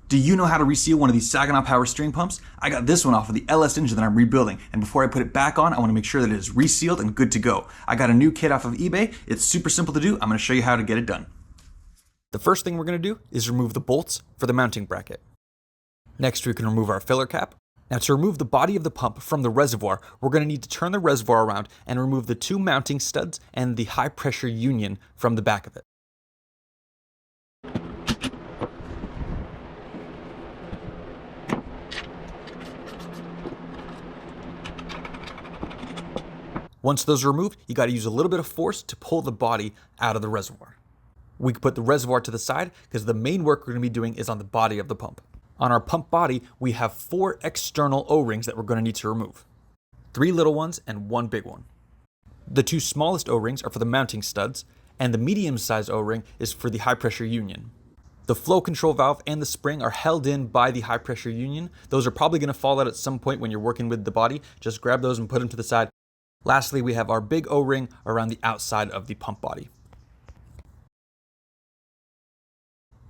Do you know how to reseal one of these Saginaw power steering pumps? I got this one off of the LS engine that I'm rebuilding, and before I put it back on, I want to make sure that it is resealed and good to go. I got a new kit off of eBay. It's super simple to do. I'm going to show you how to get it done. The first thing we're going to do is remove the bolts for the mounting bracket. Next, we can remove our filler cap. Now, to remove the body of the pump from the reservoir, we're going to need to turn the reservoir around and remove the two mounting studs and the high pressure union from the back of it. Once those are removed, you got to use a little bit of force to pull the body out of the reservoir. We can put the reservoir to the side because the main work we're going to be doing is on the body of the pump. On our pump body, we have 4 external O-rings that we're going to need to remove. 3 little ones and 1 big one. The 2 smallest O-rings are for the mounting studs, and the medium-sized O-ring is for the high-pressure union. The flow control valve and the spring are held in by the high-pressure union. Those are probably going to fall out at some point when you're working with the body. Just grab those and put them to the side. Lastly, we have our big O-ring around the outside of the pump body.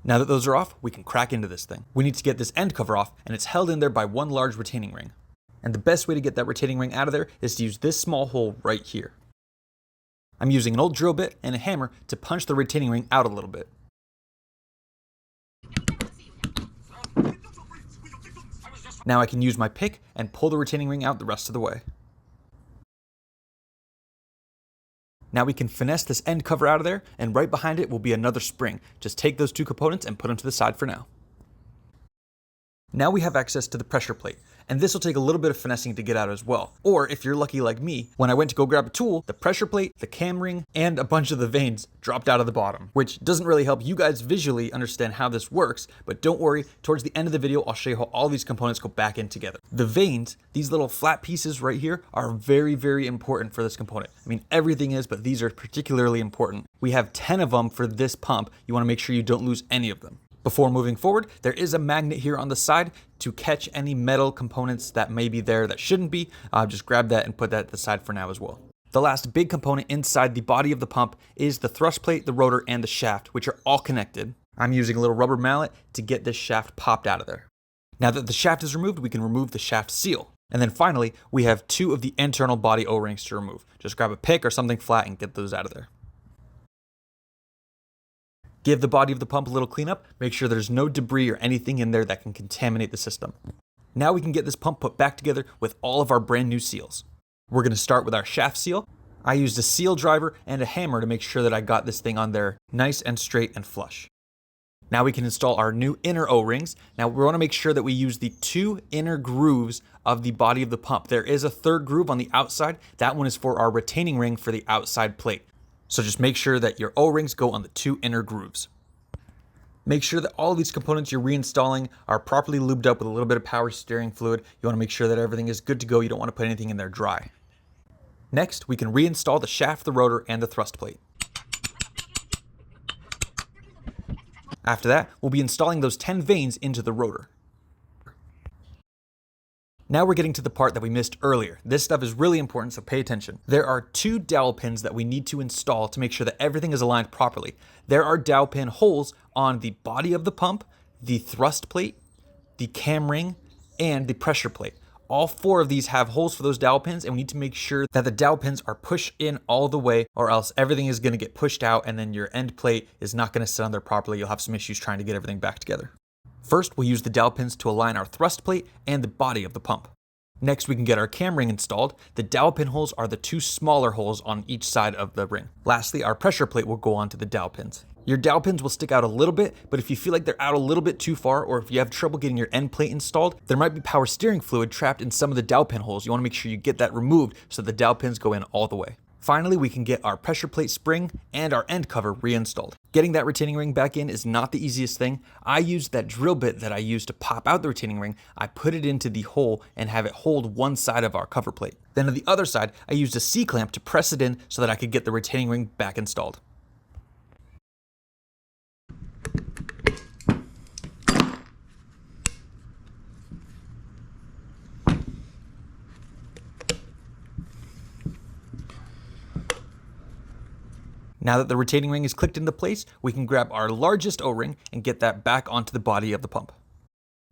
Now that those are off, we can crack into this thing. We need to get this end cover off, and it's held in there by 1 large retaining ring. And the best way to get that retaining ring out of there is to use this small hole right here. I'm using an old drill bit and a hammer to punch the retaining ring out a little bit. Now I can use my pick and pull the retaining ring out the rest of the way. Now we can finesse this end cover out of there, and right behind it will be another spring. Just take those 2 components and put them to the side for now. Now we have access to the pressure plate, and this will take a little bit of finessing to get out as well. Or if you're lucky like me, when I went to go grab a tool, the pressure plate, the cam ring, and a bunch of the vanes dropped out of the bottom, which doesn't really help you guys visually understand how this works, but don't worry, towards the end of the video, I'll show you how all these components go back in together. The vanes, these little flat pieces right here, are very, very important for this component. I mean, everything is, but these are particularly important. We have 10 of them for this pump. You want to make sure you don't lose any of them. Before moving forward, there is a magnet here on the side to catch any metal components that may be there that shouldn't be. Just grab that and put that at the side for now as well. The last big component inside the body of the pump is the thrust plate, the rotor, and the shaft, which are all connected. I'm using a little rubber mallet to get this shaft popped out of there. Now that the shaft is removed, we can remove the shaft seal. And then finally, we have 2 of the internal body O-rings to remove. Just grab a pick or something flat and get those out of there. Give the body of the pump a little cleanup, make sure there's no debris or anything in there that can contaminate the system. Now we can get this pump put back together with all of our brand new seals. We're going to start with our shaft seal. I used a seal driver and a hammer to make sure that I got this thing on there nice and straight and flush. Now we can install our new inner O-rings. Now we want to make sure that we use the 2 inner grooves of the body of the pump. There is a 3rd groove on the outside. That one is for our retaining ring for the outside plate. So just make sure that your O-rings go on the 2 inner grooves. Make sure that all of these components you're reinstalling are properly lubed up with a little bit of power steering fluid. You want to make sure that everything is good to go. You don't want to put anything in there dry. Next, we can reinstall the shaft, the rotor, and the thrust plate. After that, we'll be installing those 10 vanes into the rotor. Now we're getting to the part that we missed earlier. This stuff is really important, so pay attention. There are 2 dowel pins that we need to install to make sure that everything is aligned properly. There are dowel pin holes on the body of the pump, the thrust plate, the cam ring, and the pressure plate. All 4 of these have holes for those dowel pins, and we need to make sure that the dowel pins are pushed in all the way, or else everything is going to get pushed out, and then your end plate is not going to sit on there properly. You'll have some issues trying to get everything back together. First, we'll use the dowel pins to align our thrust plate and the body of the pump. Next, we can get our cam ring installed. The dowel pin holes are the 2 smaller holes on each side of the ring. Lastly, our pressure plate will go onto the dowel pins. Your dowel pins will stick out a little bit, but if you feel like they're out a little bit too far, or if you have trouble getting your end plate installed, there might be power steering fluid trapped in some of the dowel pin holes. You want to make sure you get that removed so the dowel pins go in all the way. Finally, we can get our pressure plate spring and our end cover reinstalled. Getting that retaining ring back in is not the easiest thing. I used that drill bit that I used to pop out the retaining ring. I put it into the hole and have it hold one side of our cover plate. Then on the other side, I used a C-clamp to press it in so that I could get the retaining ring back installed. Now that the retaining ring is clicked into place, we can grab our largest O-ring and get that back onto the body of the pump.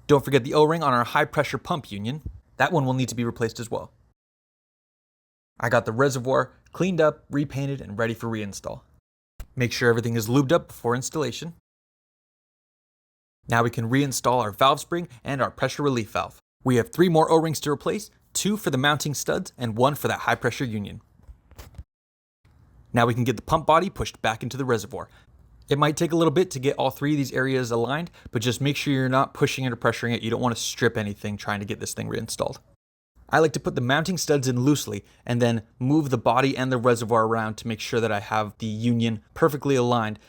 Don't forget the O-ring on our high pressure pump union. That one will need to be replaced as well. I got the reservoir cleaned up, repainted, and ready for reinstall. Make sure everything is lubed up before installation. Now we can reinstall our valve spring and our pressure relief valve. We have 3 more O-rings to replace, 2 for the mounting studs and 1 for that high pressure union. Now we can get the pump body pushed back into the reservoir. It might take a little bit to get all 3 of these areas aligned, but just make sure you're not pushing it or pressuring it. You don't want to strip anything trying to get this thing reinstalled. I like to put the mounting studs in loosely and then move the body and the reservoir around to make sure that I have the union perfectly aligned.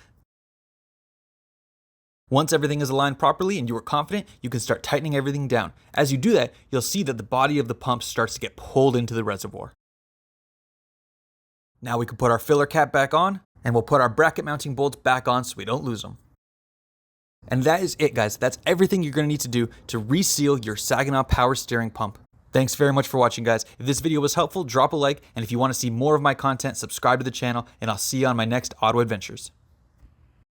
Once everything is aligned properly and you are confident, you can start tightening everything down. As you do that, you'll see that the body of the pump starts to get pulled into the reservoir. Now we can put our filler cap back on, and we'll put our bracket mounting bolts back on so we don't lose them. And that is it, guys. That's everything you're going to need to do to reseal your Saginaw power steering pump. Thanks very much for watching, guys. If this video was helpful, drop a like, and if you want to see more of my content, subscribe to the channel, and I'll see you on my next auto adventures.